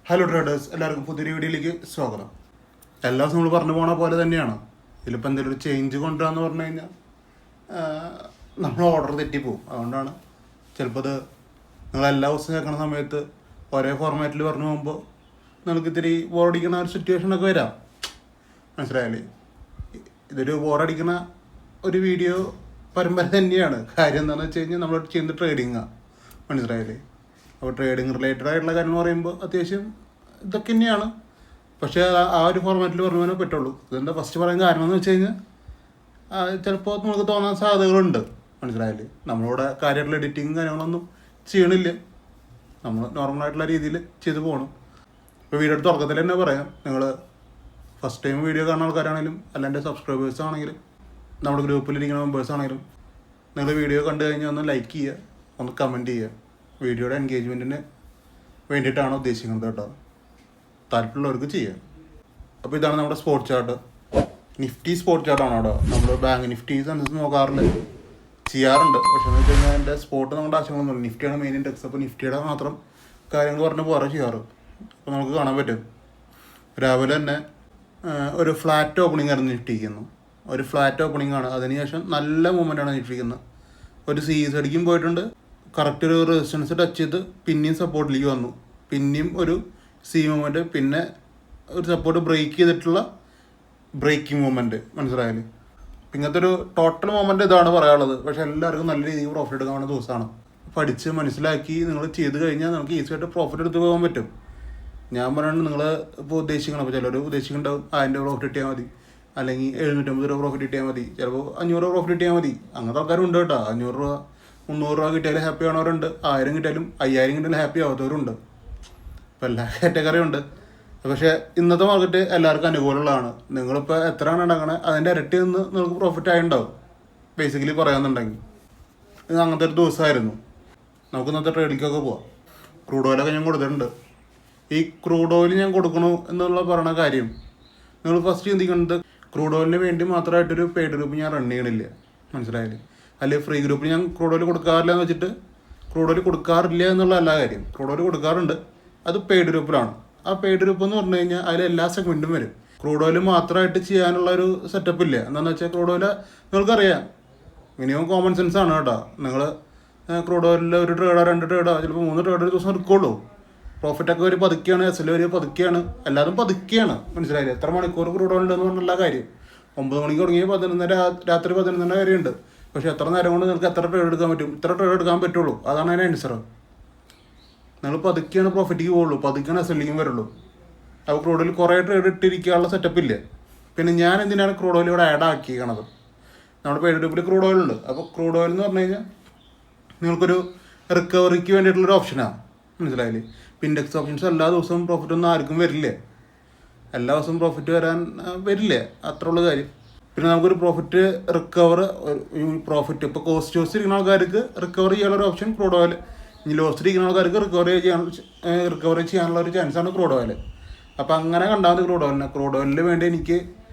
Hello traders, എല്ലാവർക്കും പുതിയൊരു വീഡിയോയിലേക്ക് സ്വാഗതം. എല്ലാ ദിവസവും നമ്മൾ പറഞ്ഞു പോണ പോലെ തന്നെയാണ്. ഇതിലിപ്പോൾ എന്തെങ്കിലും ഒരു ചേഞ്ച് കൊണ്ടുവരാന്ന് പറഞ്ഞു കഴിഞ്ഞാൽ നമ്മൾ ഓർഡർ തെറ്റിപ്പോവും. അതുകൊണ്ടാണ് ചിലപ്പോൾ ഇത് നിങ്ങൾ എല്ലാ ദിവസവും കേൾക്കുന്ന സമയത്ത് ഒരേ ഫോർമാറ്റിൽ പറഞ്ഞു പോകുമ്പോൾ നിങ്ങൾക്ക് ഇത്തിരി ബോറടിക്കുന്ന ഒരു സിറ്റുവേഷനൊക്കെ വരാം. മനസ്സിലായാലേ? ഇതൊരു ബോറടിക്കുന്ന ഒരു വീഡിയോ പരമ്പര തന്നെയാണ്. കാര്യം എന്താണെന്ന് വെച്ച് കഴിഞ്ഞാൽ നമ്മൾ ചെയ്യുന്ന ട്രേഡിങ്ങാണ്. മനസ്സിലായില്ലേ? അപ്പോൾ ട്രേഡിങ് റിലേറ്റഡ് ആയിട്ടുള്ള കാര്യം എന്ന് പറയുമ്പോൾ അത്യാവശ്യം ഇതൊക്കെ തന്നെയാണ്. പക്ഷേ ആ ഒരു ഫോർമാറ്റിൽ പറഞ്ഞാൽ പറ്റുള്ളൂ. ഇതെന്താ ഫസ്റ്റ് പറയാൻ കാരണം എന്ന് വെച്ച് കഴിഞ്ഞാൽ ചിലപ്പോൾ നമുക്ക് തോന്നാൻ സാധ്യതകളുണ്ട്. മനസ്സിലായില്ലേ? നമ്മളിവിടെ കാര്യമായിട്ടുള്ള എഡിറ്റിങ് കാര്യങ്ങളൊന്നും ചെയ്യണില്ല. നമ്മൾ നോർമലായിട്ടുള്ള രീതിയിൽ ചെയ്ത് പോകണം. ഇപ്പോൾ വീഡിയോ തുടക്കത്തിൽ തന്നെ പറയാം, നിങ്ങൾ ഫസ്റ്റ് ടൈം വീഡിയോ കാണുന്ന ആൾക്കാരാണെങ്കിലും അല്ല എൻ്റെ സബ്സ്ക്രൈബേഴ്സ് ആണെങ്കിലും നമ്മുടെ ഗ്രൂപ്പിലിരിക്കുന്ന മെമ്പേഴ്സ് ആണെങ്കിലും നിങ്ങൾ വീഡിയോ കണ്ടു കഴിഞ്ഞാൽ ഒന്ന് ലൈക്ക് ചെയ്യുക, ഒന്ന് കമൻറ്റ് ചെയ്യുക. വീഡിയോയുടെ എൻഗേജ്മെൻറ്റിന് വേണ്ടിയിട്ടാണ് ഉദ്ദേശിക്കുന്നത് കേട്ടോ. താല്പര്യമുള്ളവർക്ക് ചെയ്യാം. അപ്പോൾ ഇതാണ് നമ്മുടെ സ്പോട്ട് ചാർട്ട്. നിഫ്റ്റി സ്പോട്ട് ചാർട്ടാണ് കേട്ടോ. നമ്മൾ ബാങ്ക് നിഫ്റ്റി അനുസരിച്ച് നോക്കാറില്ല, ചെയ്യാറുണ്ട്. പക്ഷേ എന്ന് വെച്ച് കഴിഞ്ഞാൽ എൻ്റെ സ്പോട്ട് നമ്മുടെ ആവശ്യങ്ങളൊന്നുമില്ല. നിഫ്റ്റിയാണ് മെയിൻ ഇൻഡെക്സ്. അപ്പോൾ നിഫ്റ്റിയുടെ മാത്രം കാര്യങ്ങൾ പറഞ്ഞ് പോകാറ് ചെയ്യാറ്. അപ്പോൾ നമുക്ക് കാണാൻ പറ്റും രാവിലെ തന്നെ ഒരു ഫ്ലാറ്റ് ഓപ്പണിംഗ് ആയിരുന്നു നിഫ്റ്റിക്കുന്നു. ഒരു ഫ്ലാറ്റ് ഓപ്പണിംഗ് ആണ്. അതിനുശേഷം നല്ല മൂവ്മെൻറ്റാണ് നിഫ്റ്റിക്കുന്നത്. ഒരു സീസ് അടിക്കും പോയിട്ടുണ്ട്. കറക്റ്റ് ഒരു റെസിസ്റ്റൻസ് ടച്ച് ചെയ്ത് പിന്നെയും സപ്പോർട്ടിലേക്ക് വന്നു. പിന്നെയും ഒരു സി മൂവ്മെൻറ്റ്, പിന്നെ ഒരു സപ്പോർട്ട് ബ്രേക്ക് ചെയ്തിട്ടുള്ള ബ്രേക്കിംഗ് മൂവ്മെൻറ്റ്. മനസ്സിലായാലും ഇങ്ങനത്തെ ഒരു ടോട്ടൽ മൂവ്മെൻറ്റ് ഇതാണ് പറയാനുള്ളത്. പക്ഷേ എല്ലാവർക്കും നല്ല രീതിയിൽ പ്രോഫിറ്റ് എടുക്കാവുന്ന ദിവസമാണ്. പഠിച്ച് മനസ്സിലാക്കി നിങ്ങൾ ചെയ്ത് കഴിഞ്ഞാൽ നമുക്ക് ഈസി ആയിട്ട് പ്രോഫിറ്റ് എടുത്ത് പോകാൻ പറ്റും. ഞാൻ പറയുന്നത് നിങ്ങൾ ഇപ്പോൾ ഉദ്ദേശിക്കണം. അപ്പോൾ ചിലർ ഉദ്ദേശിക്കുന്നുണ്ടാവും 1000 പ്രോഫിറ്റ് കിട്ടിയാൽ മതി, അല്ലെങ്കിൽ 750 രൂപ പ്രോഫിറ്റ് കിട്ടിയാൽ മതി, ചിലപ്പോൾ 500 രൂപ പ്രോഫിറ്റ് കിട്ടിയാൽ മതി. അങ്ങനത്തെ ആൾക്കാരും ഉണ്ട് കേട്ടോ. 500 രൂപ 300 രൂപ കിട്ടിയാലും ഹാപ്പി ആണവരുണ്ട്. 1000 കിട്ടിയാലും 5000 കിട്ടിയാലും ഹാപ്പി ആവാത്തവരുണ്ട്. ഇപ്പോൾ എല്ലാ കാറ്റഗറിയും ഉണ്ട്. പക്ഷേ ഇന്നത്തെ മാർക്കറ്റ് എല്ലാവർക്കും അനുകൂലമുള്ളതാണ്. നിങ്ങളിപ്പോൾ എത്രയാണ് ഉണ്ടാക്കണേ അതിൻ്റെ ഇരട്ടി നിന്ന് നിങ്ങൾക്ക് പ്രോഫിറ്റ് ആയിട്ടുണ്ടാവും. ബേസിക്കലി പറയാമെന്നുണ്ടെങ്കിൽ ഇത് അങ്ങനത്തെ ഒരു ദിവസമായിരുന്നു. നമുക്ക് ഇന്നത്തെ ട്രേഡിലേക്കൊക്കെ പോവാം. ക്രൂഡ് ഓയിലൊക്കെ ഞാൻ കൊടുത്തിട്ടുണ്ട്. ഈ ക്രൂഡ് ഓയിൽ ഞാൻ കൊടുക്കണു എന്നുള്ള പറയുന്ന കാര്യം നിങ്ങൾ ഫസ്റ്റ് ചിന്തിക്കുന്നത് ക്രൂഡ് ഓയിലിന് വേണ്ടി മാത്രമായിട്ടൊരു പെയ്ഡ് ഗ്രൂപ്പ് ഞാൻ റൺ ചെയ്യണില്ല. മനസ്സിലായില്ലേ? അല്ലെങ്കിൽ ഫ്രീ ഗ്രൂപ്പിൽ ഞാൻ ക്രൂഡ് ഓയിൽ കൊടുക്കാറില്ല എന്ന് വെച്ചിട്ട് ക്രൂഡ് ഓയിൽ കൊടുക്കാറില്ല എന്നുള്ള എല്ലാ കാര്യം. ക്രൂഡ് ഓയിൽ കൊടുക്കാറുണ്ട്, അത് പെയ്ഡ് ഗ്രൂപ്പിലാണ്. ആ പെയ്ഡ് ഗ്രൂപ്പ് എന്ന് പറഞ്ഞു കഴിഞ്ഞാൽ അതിൽ എല്ലാ സെഗ്മെൻറ്റും വരും. ക്രൂഡ് ഓയിൽ മാത്രമായിട്ട് ചെയ്യാനുള്ള ഒരു സെറ്റപ്പ് ഇല്ല. എന്താണെന്ന് വെച്ചാൽ ക്രൂഡ് ഓയിൽ നിങ്ങൾക്കറിയാം, മിനിമം കോമൺ സെൻസ് ആണ് കേട്ടോ. നിങ്ങൾ ക്രൂഡ് ഓയിലിൽ ഒരു ട്രേഡോ 2 ട്രേഡോ ചിലപ്പോൾ 3 ട്രേഡോ ഒരു ദിവസം എടുക്കുള്ളൂ. പ്രോഫിറ്റൊക്കെ ഒരു പതുക്കെയാണ്, എസ്എൽ ഒരു പതുക്കെയാണ്, എല്ലാതും പതുക്കെയാണ്. മനസ്സിലായില്ലേ? എത്ര മണിക്കൂർ ക്രൂഡ് ഓയിൽ ഉണ്ടെന്ന് പറഞ്ഞുള്ള കാര്യം. 9 മണിക്ക് തുടങ്ങി 11 രാത്രി 11 വരെയുണ്ട്. പക്ഷേ എത്ര നേരം കൊണ്ട് നിങ്ങൾക്ക് എത്ര ട്രേഡ് എടുക്കാൻ പറ്റും? ഇത്ര ട്രേഡ് എടുക്കാൻ പറ്റുള്ളൂ. അതാണ് അതിൻ്റെ ആൻസർ. നിങ്ങൾ പതുക്കെയാണ് പ്രോഫിറ്റിക്ക് പോകുള്ളൂ, പതുക്കെയാണ് എസ്എല്ലിങ്ങും വരുള്ളൂ. അപ്പോൾ ക്രൂഡ് ഓയിൽ കുറേ ട്രേഡ് ഇട്ടിരിക്കാനുള്ള സെറ്റപ്പ് ഇല്ല. പിന്നെ ഞാൻ എന്തിനാണ് ക്രൂഡ് ഓയിൽ ഇവിടെ ആഡ് ആക്കിയിരിക്കണത്? നമ്മുടെ പെയ്ഡ് ഗ്രൂപ്പിൽ ക്രൂഡ് ഓയിൽ ഉണ്ട്. അപ്പോൾ ക്രൂഡ് ഓയിൽ എന്ന് പറഞ്ഞു കഴിഞ്ഞാൽ നിങ്ങൾക്കൊരു റിക്കവറിക്ക് വേണ്ടിയിട്ടുള്ളൊരു ഓപ്ഷനാണ്. മനസ്സിലായില്ലേ? ഇൻഡെക്സ് ഓപ്ഷൻസ് എല്ലാ ദിവസവും പ്രോഫിറ്റ് ഒന്നും ആർക്കും വരില്ല. എല്ലാ ദിവസവും പ്രോഫിറ്റ് വരാൻ വരില്ല, അത്ര ഉള്ള കാര്യം. പിന്നെ നമുക്കൊരു പ്രോഫിറ്റ് റിക്കവർ, പ്രോഫിറ്റ് ഇപ്പോൾ കോസ്റ്റ് ലോസ് ഇരിക്കുന്ന ആൾക്കാർക്ക് റിക്കവർ ചെയ്യാനുള്ള ഒരു ഓപ്ഷൻ ക്രൂഡ് ഓയിൽ. ഇനി ലോസ്റ്റ് ഇരിക്കുന്ന ആൾക്കാർക്ക് റിക്കവറി ചെയ്യാനുള്ള ഒരു ചാൻസാണ് ക്രൂഡ് ഓയിൽ. അപ്പോൾ അങ്ങനെ കണ്ടാൽ മതി ക്രൂഡ് ഓയിലിന്. ക്രൂഡ് ഓയിലിന് വേണ്ടി എനിക്ക്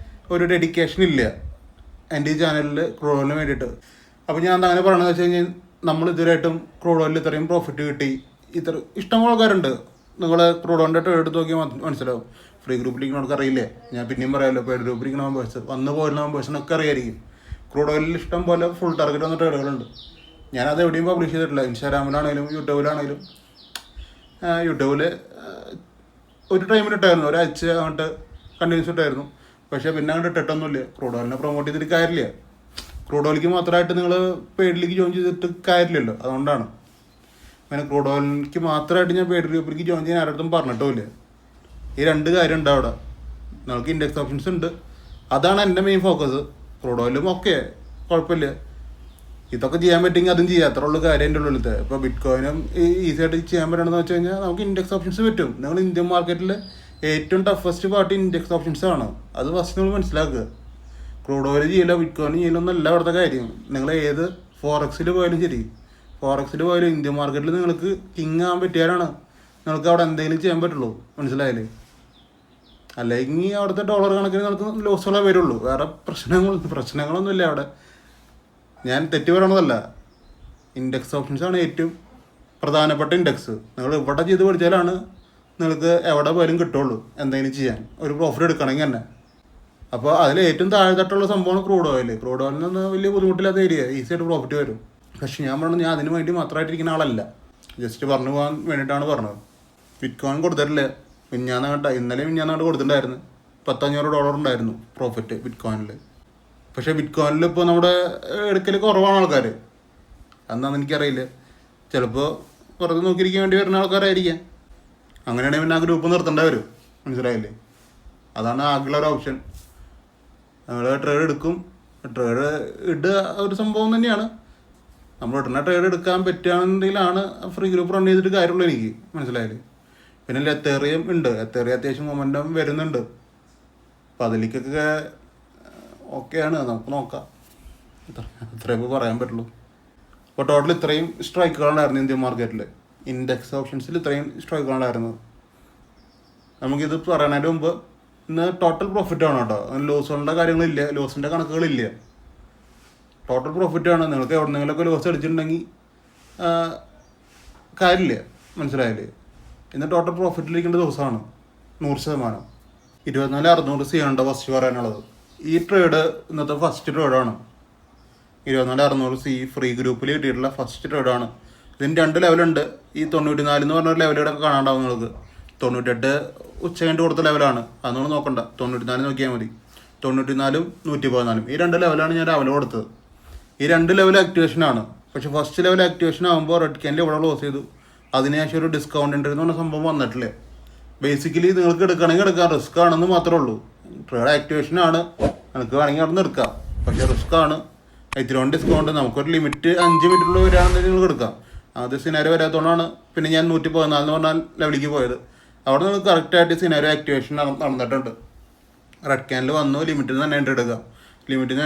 ഒരു ഡെഡിക്കേഷൻ ഇല്ല എൻ്റെ ഈ ചാനലിൽ ക്രൂഡ് ഓയിലിന് വേണ്ടിയിട്ട്. അപ്പോൾ ഞാൻ അങ്ങനെ പറയണമെന്ന് വെച്ച് കഴിഞ്ഞാൽ നമ്മൾ ഇതുവരെയായിട്ടും ക്രൂഡ് ഓയിലിൽ ഇത്രയും പ്രോഫിറ്റ് കിട്ടി ഇഷ്ടംപോലെ ആൾക്കാരുണ്ട്. നിങ്ങൾ ക്രൂഡ് ഓയിലിൻ്റെ ട്രേഡ് എടുത്ത് നോക്കിയാൽ മനസ്സിലാവും. ഫ്രീ ഗ്രൂപ്പിലിരിക്കുന്ന ആൾക്ക് അറിയില്ലേ? ഞാൻ പിന്നെയും പറയാമല്ലോ, പെയ്ഡ് ഗ്രൂപ്പിലിരിക്കുന്ന മെമ്പേഴ്സ് വന്ന് പോരുന്ന മെമ്പേഴ്സിനൊക്കെ അറിയായിരിക്കും. ക്രൂഡ് ഓയിലിൽ ഇഷ്ടം പോലെ ഫുൾ ടാർഗറ്റ് വന്ന ട്രേഡുകളുണ്ട്. ഞാനത് എവിടെയും പബ്ലിഷ് ചെയ്തിട്ടില്ല. ഇൻസ്റ്റാഗ്രാമിലാണെങ്കിലും യൂട്യൂബിലാണെങ്കിലും. യൂട്യൂബിൽ ഒരു ടൈമിൽ ഇട്ടായിരുന്നു, ഒരാഴ്ച അങ്ങോട്ട് കണ്ടിന്യൂസ് ഇട്ടായിരുന്നു. പക്ഷേ പിന്നെ അങ്ങോട്ട് ഇട്ടിട്ടൊന്നുമില്ല. ക്രൂഡ് ഓയിലിനെ പ്രൊമോട്ട് ചെയ്തിട്ട് കാര്യമില്ല. ക്രൂഡ് ഓയിലിക്ക് മാത്രമായിട്ട് നിങ്ങൾ പെയ്ഡിലേക്ക് ജോയിൻ ചെയ്തിട്ട് കാര്യമില്ലല്ലോ. അതുകൊണ്ടാണ് അങ്ങനെ ക്രൂഡ് ഓയിലിക്ക് മാത്രമായിട്ട് ഞാൻ പെയ്ഡ് ഗ്രൂപ്പിലേക്ക് ജോയിൻ ചെയ്യാൻ ആരുടെ പറഞ്ഞിട്ടുമില്ല. ഈ 2 കാര്യം ഉണ്ട് അവിടെ. നിങ്ങൾക്ക് ഇൻഡെക്സ് ഓപ്ഷൻസ് ഉണ്ട്, അതാണ് എൻ്റെ മെയിൻ ഫോക്കസ്. ക്രൂഡ് ഓയിലും ഓക്കെ, കുഴപ്പമില്ല. ഇതൊക്കെ ചെയ്യാൻ പറ്റുമെങ്കിൽ അതും ചെയ്യാം, അത്ര ഉള്ള കാര്യം എൻ്റെ ഉള്ളിലത്തെ. ഇപ്പോൾ ബിറ്റ് കോയിനും ഈസി ആയിട്ട് ചെയ്യാൻ പറ്റണമെന്ന് വെച്ച് കഴിഞ്ഞാൽ നമുക്ക് ഇൻഡെക്സ് ഓപ്ഷൻസ് പറ്റും. നിങ്ങൾ ഇന്ത്യൻ മാർക്കറ്റിൽ ഏറ്റവും ടഫസ്റ്റ് പാർട്ടി ഇൻഡെക്സ് ഓപ്ഷൻസ് ആണ്. അത് ഫസ്റ്റ് നിങ്ങൾ മനസ്സിലാക്കുക. ക്രൂഡ് ഓയിൽ ചെയ്യില്ല, ബിറ്റ് കോയിൻ ചെയ്യില്ല എന്നല്ല അവിടുത്തെ കാര്യം. നിങ്ങൾ ഏത് ഫോറക്സിൽ പോയാലും ശരി, ഫോറക്സിൽ പോയാലും ഇന്ത്യൻ മാർക്കറ്റിൽ നിങ്ങൾക്ക് കിങ് ആകാൻ പറ്റിയാലാണ് നിങ്ങൾക്ക് അവിടെ എന്തെങ്കിലും ചെയ്യാൻ പറ്റുള്ളൂ. മനസ്സിലായില്ലേ? അല്ലെങ്കിൽ അവിടുത്തെ ഡോളർ കണക്കിന് നിങ്ങൾക്ക് ലോസുകളെ വരുള്ളൂ. വേറെ പ്രശ്നങ്ങളൊന്നുമില്ല അവിടെ. ഞാൻ തെറ്റ് പറയണതല്ല. ഇൻഡെക്സ് ഓപ്ഷൻസാണ് ഏറ്റവും പ്രധാനപ്പെട്ട ഇൻഡെക്സ്. നിങ്ങൾ ഇവിടെ ചെയ്ത് പഠിച്ചാലാണ് നിങ്ങൾക്ക് എവിടെ പോയാലും കിട്ടുള്ളൂ എന്തെങ്കിലും ചെയ്യാൻ, ഒരു പ്രോഫിറ്റ് എടുക്കണമെങ്കിൽ തന്നെ. അപ്പോൾ അതിൽ ഏറ്റവും താഴെത്തട്ടുള്ള സംഭവമാണ് ക്രൂഡ് ഓയിൽ. ക്രൂഡ് ഓയിലിൽ നിന്ന് വലിയ ബുദ്ധിമുട്ടില്ലാത്ത ഏരിയ, ഈസി ആയിട്ട് പ്രോഫിറ്റ് വരും. പക്ഷെ ഞാൻ പറഞ്ഞു, ഞാൻ അതിന് വേണ്ടി മാത്രമായിട്ടിരിക്കുന്ന ആളല്ല, ജസ്റ്റ് പറഞ്ഞു പോകാൻ വേണ്ടിയിട്ടാണ് പറഞ്ഞത്. ബിറ്റ്കോയിൻ കൊടുത്തിട്ടില്ല. ഇന്നലെ മിഞ്ഞാന്നാണ്ട് കൊടുത്തിട്ടുണ്ടായിരുന്നു. $1,500 ഉണ്ടായിരുന്നു പ്രോഫിറ്റ് ബിറ്റ്കോയിനിൽ. പക്ഷേ ബിറ്റ്കോയിനിൽ ഇപ്പോൾ നമ്മുടെ എടുക്കൽ കുറവാണ് ആൾക്കാർ. എന്താണെന്ന് എനിക്കറിയില്ല. ചിലപ്പോൾ പുറത്ത് നോക്കിയിരിക്കാൻ വേണ്ടി വരുന്ന ആൾക്കാരായിരിക്കാം. അങ്ങനെയാണെങ്കിൽ പിന്നെ ആ ഗ്രൂപ്പ് നിർത്തേണ്ടി വരും. മനസ്സിലായില്ലേ? അതാണ് ആകെയുള്ള ഒരു ഓപ്ഷൻ. നമ്മൾ ട്രേഡ് എടുക്കും, ട്രേഡ് ഇടുക ഒരു സംഭവം തന്നെയാണ്. നമ്മൾ ഉടനെ ട്രേഡ് എടുക്കാൻ പറ്റുകയാണെന്നുണ്ടെങ്കിലാണ് ഫ്രീ ഗ്രൂപ്പ് റൺ ചെയ്തിട്ട് കാര്യമുള്ളൂ എനിക്ക്. മനസ്സിലായില്ലേ? പിന്നെ എത്തേറിയം ഉണ്ട്. എത്തേറിയം അത്യാവശ്യം മൊമെൻറ്റം വരുന്നുണ്ട്. അപ്പോൾ അതിലേക്കൊക്കെ ഓക്കെയാണ്, നമുക്ക് നോക്കാം. അത്രയേ ഇപ്പോൾ പറയാൻ പറ്റുള്ളൂ. അപ്പോൾ ടോട്ടൽ ഇത്രയും സ്ട്രൈക്കുകളുണ്ടായിരുന്നു ഇന്ത്യൻ മാർക്കറ്റിൽ. ഇൻഡെക്സ് ഓപ്ഷൻസിൽ ഇത്രയും സ്ട്രൈക്കുകളുണ്ടായിരുന്നു. നമുക്കിത് പറയുന്നതിന് മുമ്പ് ഇന്ന് ടോട്ടൽ പ്രോഫിറ്റാണ് കേട്ടോ. ലോസുകളുടെ കാര്യങ്ങളില്ല, ലോസിൻ്റെ കണക്കുകളില്ല. ടോട്ടൽ പ്രോഫിറ്റാണ്. നിങ്ങൾക്ക് എവിടെന്നെങ്കിലുമൊക്കെ ലോസ് അടിച്ചിട്ടുണ്ടെങ്കിൽ കാര്യമില്ല. മനസ്സിലായില്ലേ? ഇന്ന് ടോട്ടൽ പ്രോഫിറ്റിലിരിക്കേണ്ട ദിവസമാണ് 100%. 24,600 ചെയ്യേണ്ട ഫസ്റ്റ് പറയാനുള്ളത്. ഈ ട്രേഡ് ഇന്നത്തെ ഫസ്റ്റ് ട്രേഡാണ്. 24,600 ഫ്രീ ഗ്രൂപ്പിൽ കിട്ടിയിട്ടുള്ള ഫസ്റ്റ് ട്രേഡാണ്. ഇതിന് 2 ലെവലുണ്ട്. ഈ 94 എന്ന് പറഞ്ഞൊരു ലെവലിവിടെ കാണാണ്ടാവും നിങ്ങൾക്ക്. 98 ഉച്ച കഴിഞ്ഞ് കൊടുത്ത ലെവലാണ്. അതൊന്നും നോക്കണ്ട, 94 നോക്കിയാൽ മതി. 94 114 ഈ 2 ലെവലാണ് ഞാൻ രാവിലെ കൊടുത്തത്. ഈ 2 ലെവൽ ആക്ടിവേഷനാണ്. പക്ഷേ ഫസ്റ്റ് ലെവൽ ആക്ടിവേഷൻ ആകുമ്പോൾ റെഡ് ക്യാൻഡിൽ ഇവിടെ ക്ലോസ് ചെയ്തു. അതിനുശേഷം ഒരു ഡിസ്കൗണ്ട് ഉണ്ട് എന്ന് പറഞ്ഞ സംഭവം വന്നിട്ടില്ല. ബേസിക്കലി നിങ്ങൾക്ക് എടുക്കണമെങ്കിൽ എടുക്കാം, റിസ്ക് ആണെന്ന് മാത്രമേ ഉള്ളൂ. ട്രേഡ് ആക്ടിവേഷനാണ്, നിങ്ങൾക്ക് വേണമെങ്കിൽ അവിടെ നിന്ന് എടുക്കാം. പക്ഷേ റിസ്ക് ആണ്. ഇത്തിരി ഡിസ്കൗണ്ട് നമുക്കൊരു ലിമിറ്റ് 5 മിനിറ്റുള്ള വരികയാണെന്നുണ്ടെങ്കിൽ നിങ്ങൾക്ക് എടുക്കാം. അത് സിനാരി വരാത്തതുകൊണ്ടാണ് പിന്നെ ഞാൻ 114 എന്ന് പറഞ്ഞാൽ ലെവലിലേക്ക് പോയത്. അവിടെ നിന്ന് കറക്റ്റായിട്ട് സിനാരി ആക്ടിവേഷൻ നടന്നിട്ടുണ്ട്. റെഡ് ക്യാനിൽ വന്നു, ലിമിറ്റിൽ നിന്ന് തന്നെ എൻട്രി എടുക്കുക. ലിമിറ്റിൽ നിന്ന്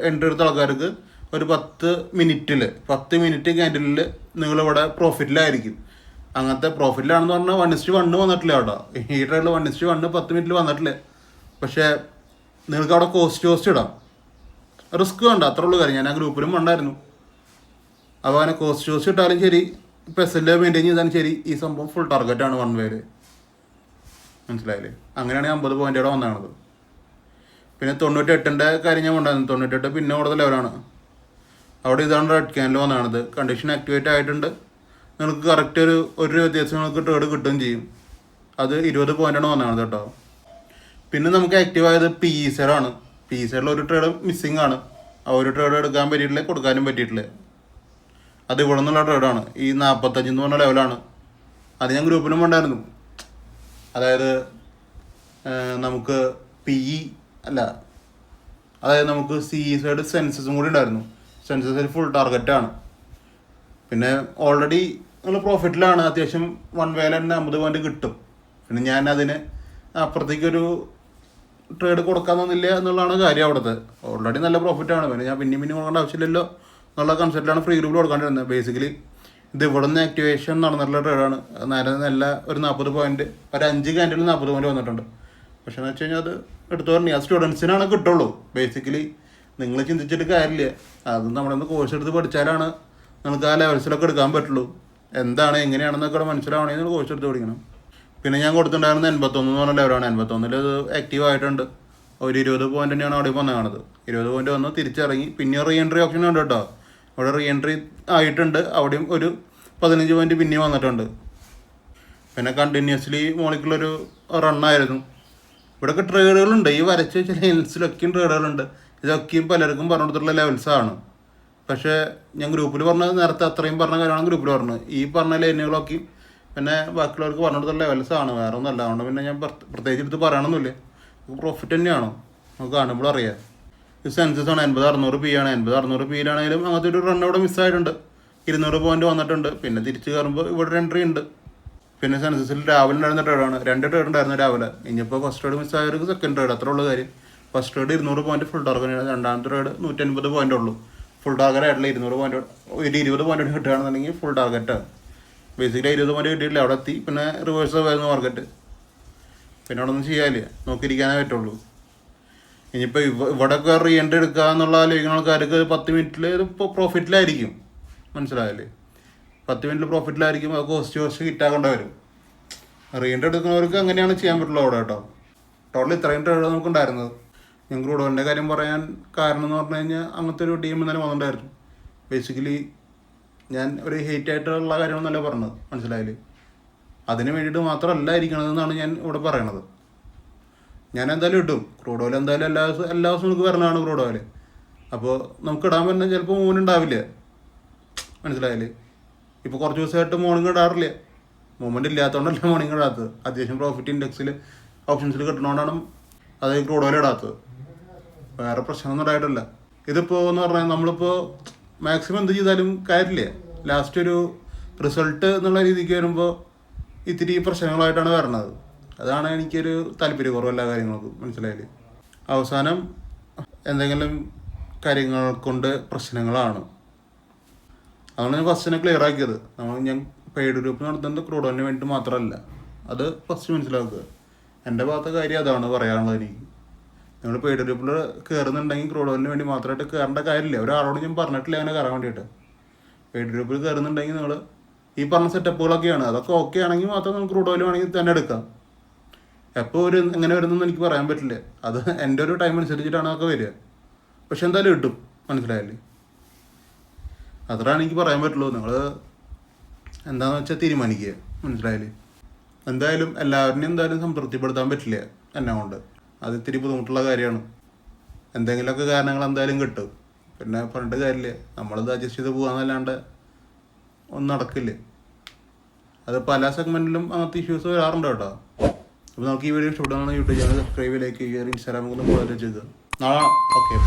എൻട്രി എടുത്ത ആൾക്കാർക്ക് ഒരു 10 മിനിറ്റ് ക്യാൻഡിലിൽ നിങ്ങളിവിടെ പ്രോഫിറ്റിലായിരിക്കും. അങ്ങനത്തെ പ്രോഫിറ്റിലാണെന്ന് പറഞ്ഞാൽ 1:1 വന്നിട്ടില്ല കേട്ടോ. ഈ ട്രേഡിൽ 1:1 10 മിനിറ്റിൽ വന്നിട്ടില്ല. പക്ഷേ നിങ്ങൾക്ക് അവിടെ കോസ്റ്റ് ഇടാം, റിസ്ക് വേണ്ട, അത്ര ഉള്ളൂ കാര്യം. ഞാൻ ആ ഗ്രൂപ്പിലും ഉണ്ടായിരുന്നു. അപ്പോൾ അങ്ങനെ കോസ്റ്റ് ഇട്ടാലും ശരി, ഇപ്പോൾ SL മെയിൻറ്റെയിൻ ചെയ്താലും ശരി, ഈ സംഭവം ഫുൾ ടാർഗറ്റാണ് 1 വേയിൽ. മനസ്സിലായില്ലേ? അങ്ങനെയാണെങ്കിൽ 50 പോയിൻ്റ് ഇവിടെ വന്നതാണത്. പിന്നെ 98ൻ്റെ കാര്യം ഞാൻ ഉണ്ടായിരുന്നു. 98 പിന്നെ കൂടുതൽ ലെവലാണ്. അവിടെ ഇതാണ് റെഡ് ക്യാനിൽ വന്നതാണത്. കണ്ടീഷൻ ആക്ടിവേറ്റ് ആയിട്ടുണ്ട്. നിങ്ങൾക്ക് കറക്റ്റ് ഒരു വ്യത്യാസം നിങ്ങൾക്ക് ട്രേഡ് കിട്ടുകയും ചെയ്യും. അത് 20 പോയിൻ്റാണ് വന്നതാണത് കേട്ടോ. പിന്നെ നമുക്ക് ആക്റ്റീവ് ആയത് PE ആണ്. PE ഒരു ട്രേഡ് മിസ്സിങ് ആണ്. ആ ഒരു ട്രേഡ് എടുക്കാൻ പറ്റിയിട്ടില്ല, കൊടുക്കാനും പറ്റിയിട്ടില്ല. അത് ഇവിടെ നിന്നുള്ള ട്രേഡാണ്. ഈ 45 എന്ന് പറഞ്ഞ ലെവലാണ്. അത് ഞാൻ ഗ്രൂപ്പിലും ഉണ്ടായിരുന്നു. അതായത് നമുക്ക് PE അല്ല, അതായത് നമുക്ക് CE സെൻസസും കൂടി ഉണ്ടായിരുന്നു. സെൻസസിൽ ഫുൾ ടാർഗറ്റാണ്. പിന്നെ ഓൾറെഡി നിങ്ങൾ പ്രോഫിറ്റിലാണ്. അത്യാവശ്യം 1 വേയിൽ തന്നെ 50 പോയിൻ്റ് കിട്ടും. പിന്നെ ഞാൻ അതിന് അപ്പുറത്തേക്കൊരു ട്രേഡ് കൊടുക്കാൻ തന്നില്ല എന്നുള്ളതാണ് കാര്യം. അവിടുത്തെ ഓൾറെഡി നല്ല പ്രോഫിറ്റാണ്. പിന്നെ ഞാൻ പിന്നെയും കൊടുക്കേണ്ട ആവശ്യമില്ലല്ലോ എന്നുള്ള കൺസെപ്റ്റിലാണ് ഫ്രീ ഗ്രൂപ്പിൽ കൊടുക്കാണ്ടിരുന്നത്. ബേസിക്കലി ഇത് ഇവിടെ നിന്ന് ആക്ടിവേഷൻ നടന്നിട്ടുള്ള ട്രേഡാണ്. നേരെ നല്ല ഒരു 40 പോയിൻ്റ്, ഒരു 5 ക്യാൻഡിൽ 40 പോയിൻ്റ് വന്നിട്ടുണ്ട്. പക്ഷേ എന്ന് വെച്ച് കഴിഞ്ഞാൽ അത് എടുത്തു പറഞ്ഞു, ആ സ്റ്റുഡൻസിനാണ് കിട്ടുള്ളൂ. ബേസിക്കലി നിങ്ങൾ ചിന്തിച്ചിട്ട് കാര്യമില്ല. അത് നമ്മളൊന്ന് കോഴ്സ് എടുത്ത് പഠിച്ചാലാണ് നിങ്ങൾക്ക് ആ ലെവൽസിലൊക്കെ എടുക്കാൻ പറ്റുള്ളൂ. എന്താണ് എങ്ങനെയാണെന്നൊക്കെ മനസ്സിലാവണമെങ്കിൽ നിങ്ങൾ കോഴ്സ് എടുത്ത് പഠിക്കണം. പിന്നെ ഞാൻ കൊടുത്തിട്ടുണ്ടായിരുന്ന 81 എന്ന് പറഞ്ഞ ലെവലാണ്. 81 അത് ആക്റ്റീവ് ആയിട്ടുണ്ട്. ഒരു 20 പോയിൻ്റ് തന്നെയാണ് അവിടെ ഇപ്പോൾ വന്നത്. 20 പോയിൻ്റ് വന്ന് തിരിച്ചിറങ്ങി. പിന്നെ റീ എൻട്രി ഓപ്ഷൻ ഉണ്ട് കേട്ടോ. അവിടെ റീ എൻട്രി ആയിട്ടുണ്ട്. അവിടെയും ഒരു 15 പോയിൻ്റ് പിന്നെയും വന്നിട്ടുണ്ട്. പിന്നെ കണ്ടിന്യൂസ്ലി മോളിക്കുള്ളൊരു റണ്ണായിരുന്നു. ഇവിടെയൊക്കെ ട്രേഡുകളുണ്ട്. ഈ വരച്ച ചില ലെൻസിലൊക്കെയും ട്രേഡുകളുണ്ട്. ഇതൊക്കെയും പലർക്കും പറഞ്ഞു കൊടുത്തിട്ടുള്ള ലെവൽസാണ്. പക്ഷേ ഞാൻ ഗ്രൂപ്പിൽ പറഞ്ഞത് നേരത്തെ അത്രയും പറഞ്ഞ കാര്യമാണ് ഗ്രൂപ്പിൽ പറഞ്ഞത്. ഈ പറഞ്ഞ ലൈനുകളൊക്കെയും പിന്നെ ബാക്കിയുള്ളവർക്ക് പറഞ്ഞു കൊടുത്തുള്ള ലെവൽസാണ്, വേറെ ഒന്നല്ല. അതുകൊണ്ട് പിന്നെ ഞാൻ പ്രത്യേകിച്ച് എടുത്ത് പറയണമെന്നില്ല. പ്രോഫിറ്റ് തന്നെയാണോ നമുക്ക് കാണുമ്പോൾ അറിയാം. ഇത് സെൻസസ് ആണ്. 80,600 P ആണ്. 80,600 Pയിലാണെങ്കിലും അങ്ങനത്തെ ഒരു റൺ അവിടെ മിസ്സായിട്ടുണ്ട്. 200 പോയിൻ്റ് വന്നിട്ടുണ്ട്. പിന്നെ തിരിച്ച് കയറുമ്പോൾ ഇവിടെ എൻട്രി ഉണ്ട്. പിന്നെ സെൻസസിൽ രാവിലെ ഉണ്ടായിരുന്ന ട്രേഡാണ്. 2 ട്രേഡ് ഉണ്ടായിരുന്നു രാവിലെ. ഇനിയിപ്പോൾ ഫസ്റ്റ് ട്രേഡ് മിസ്സായവർക്ക് സെക്കൻഡ് ട്രേഡ്, അത്ര ഉള്ള കാര്യം. First trade 200 point full target. രണ്ടാമത്തെ ട്രേഡ് 150 പോയിൻ്റ് ഉള്ളൂ. ഫുൾ ടാർഗറ്റ് ആയിട്ടുള്ള 200 പോയിൻ്റ്, ഒരു 20 പോയിൻ്റ് കിട്ടുകയാണെന്നുണ്ടെങ്കിൽ ഫുൾ ടാർഗറ്റാണ്. ബേസിക്കലി 20 പോയിൻ്റ് കിട്ടിയിട്ടില്ല, അവിടെ എത്തി. പിന്നെ റിവേഴ്സ് ആയിരുന്നു മാർക്കറ്റ്. പിന്നെ അവിടെ ഒന്നും ചെയ്യാനില്ല, നോക്കിയിരിക്കാനേ പറ്റുള്ളൂ. ഇനിയിപ്പോൾ ഇവിടെയൊക്കെ റീ എൻട്രി എടുക്കുക എന്നുള്ള ആലോചിക്കുന്ന ആൾക്കാർക്ക് 10 മിനിറ്റിൽ ഇപ്പോൾ റീൻ്റെ എടുക്കുന്നവർക്ക് അങ്ങനെയാണ് ചെയ്യാൻ പറ്റുള്ളൂ അവിടെ കേട്ടോ. ടോട്ടൽ ഇത്രയും ട്രേഡ് നമുക്കുണ്ടായിരുന്നത്. ഞാൻ ക്രൂഡ് ഓയിലിൻ്റെ കാര്യം പറയാൻ കാരണം എന്ന് പറഞ്ഞു കഴിഞ്ഞാൽ അങ്ങനത്തെ ഒരു ടീം ഇന്നലെ വന്നിട്ടുണ്ടായിരുന്നു. ബേസിക്കലി ഞാൻ ഒരു ഹെയ്റ്റ് ആയിട്ടുള്ള കാര്യമൊന്നല്ല പറഞ്ഞത്, മനസ്സിലായില്ലേ? അതിന് വേണ്ടിയിട്ട് മാത്രമല്ല ഇരിക്കണതെന്നാണ് ഞാൻ ഇവിടെ പറയണത്. ഞാൻ എന്തായാലും ഇടും ക്രൂഡ് ഓയിൽ, എന്തായാലും എല്ലാ ദിവസവും നമുക്ക് വരണതാണ് ക്രൂഡ് ഓയിൽ. അപ്പോൾ നമുക്ക് ഇടാൻ പറ്റുന്ന ചിലപ്പോൾ മോർണിംഗ് ഉണ്ടാവില്ല, മനസ്സിലായില്ലേ? ഇപ്പോൾ കുറച്ച് ദിവസമായിട്ട് മോർണിംഗ് ഇടാറില്ല. മൂവ്മെൻറ്റ് ഇല്ലാത്തതുകൊണ്ടല്ല മോർണിംഗ് ഇടാത്തത്. അത്യാവശ്യം പ്രോഫിറ്റ് ഇൻഡെക്സിൽ ഓപ്ഷൻസിൽ കിട്ടണോണ്ടാണ് അത് ക്രൂഡ് ഓയിൽ ഇടാത്തത്. വേറെ പ്രശ്നമൊന്നും ഉണ്ടായിട്ടില്ല. ഇതിപ്പോൾ എന്ന് പറഞ്ഞാൽ നമ്മളിപ്പോൾ മാക്സിമം എന്ത് ചെയ്താലും കാര്യമില്ല. ലാസ്റ്റ് ഒരു റിസൾട്ട് എന്നുള്ള രീതിക്ക് വരുമ്പോൾ ഇത്തിരി പ്രശ്നങ്ങളായിട്ടാണ് വരണത്. അതാണ് എനിക്കൊരു താല്പര്യക്കുറവ് എല്ലാ കാര്യങ്ങൾക്കും, മനസ്സിലായില്ലേ? അവസാനം എന്തെങ്കിലും കാര്യങ്ങൾ കൊണ്ട് പ്രശ്നങ്ങളാണ്. അതാണ് ഞാൻ ഫസ്റ്റിനെ ക്ലിയർ ആക്കിയത്. ഞാൻ പെയ്ഡ് ഗ്രൂപ്പ് നടത്തുന്നത് ക്രൂഡ് ഓയിലിന് വേണ്ടി മാത്രമല്ല, അത് ഫസ്റ്റ് മനസ്സിലാക്കുക. എൻ്റെ ഭാഗത്തെ കാര്യം അതാണ് പറയാനുള്ളത് എനിക്ക്. നിങ്ങൾ പെയ്ഡ് ഗ്രൂപ്പിൽ കയറുന്നുണ്ടെങ്കിൽ ക്രൂഡ് ഓയിലിന് വേണ്ടി മാത്രമായിട്ട് കയറേണ്ട കാര്യമില്ല. ഒരാളോട് ഞാൻ പറഞ്ഞിട്ടില്ല അങ്ങനെ കയറാൻ വേണ്ടിയിട്ട്. പെയ്ഡ് ഗ്രൂപ്പിൽ കയറുന്നുണ്ടെങ്കിൽ നിങ്ങൾ ഈ പറഞ്ഞ സെറ്റപ്പുകളൊക്കെയാണ്, അതൊക്കെ ഓക്കെ ആണെങ്കിൽ മാത്രം നമുക്ക് ക്രൂഡ് ഓയിൽ വേണമെങ്കിൽ തന്നെ എടുക്കാം. എപ്പോൾ എങ്ങനെ വരുന്നതെന്ന് എനിക്ക് പറയാൻ പറ്റില്ല. അത് എൻ്റെ ഒരു ടൈം അനുസരിച്ചിട്ടാണ് അതൊക്കെ വരിക. പക്ഷെ എന്തായാലും കിട്ടും, മനസ്സിലായില്ലേ? അത്രയാണ് എനിക്ക് പറയാൻ പറ്റുള്ളൂ. നിങ്ങൾ എന്താണെന്ന് വെച്ചാൽ തീരുമാനിക്കുക, മനസ്സിലായില്ലേ? എന്തായാലും എല്ലാവരിനെയും എന്തായാലും സംതൃപ്തിപ്പെടുത്താൻ പറ്റില്ല എന്നെ കൊണ്ട്. അത് ഇത്തിരി ബുദ്ധിമുട്ടുള്ള കാര്യമാണ്. എന്തെങ്കിലുമൊക്കെ കാരണങ്ങൾ എന്തായാലും കിട്ടും. പിന്നെ പറഞ്ഞിട്ട് കാര്യമില്ല, നമ്മളത് അഡ്ജസ്റ്റ് ചെയ്ത് പോകാമെന്നല്ലാണ്ട് ഒന്നും നടക്കില്ല. അത് പല സെഗ്മെൻറ്റിലും അങ്ങനത്തെ ഇഷ്യൂസ് വരാറുണ്ട് കേട്ടോ. അപ്പോൾ നമുക്ക് ഈ വീഡിയോ ഇഷ്ടപ്പെടുന്ന യൂട്യൂബ് ചാനൽ സബ്സ്ക്രൈബ്, ലൈക്ക് ചെയ്യുക, ഇൻസ്റ്റാഗ്രാമിൽ ഫോളോ ചെയ്യുക. നാളെ ഓക്കെ.